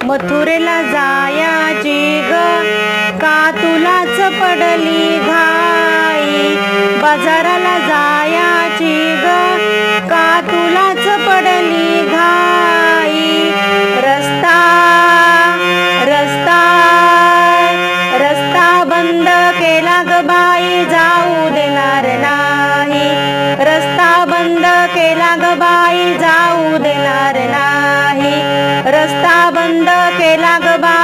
मथुरेला जायाची ग का तुलाच पडली घाई, बाजाराला जायाची ग का तुलाच पडली घाई, रस्ता रस्ता रस्ता बंद केला ग बाई जाऊ देणार नाही, रस्ता बंद केला ग बाई जाऊ देणार नाही, रस्ता बंद केला ग बाई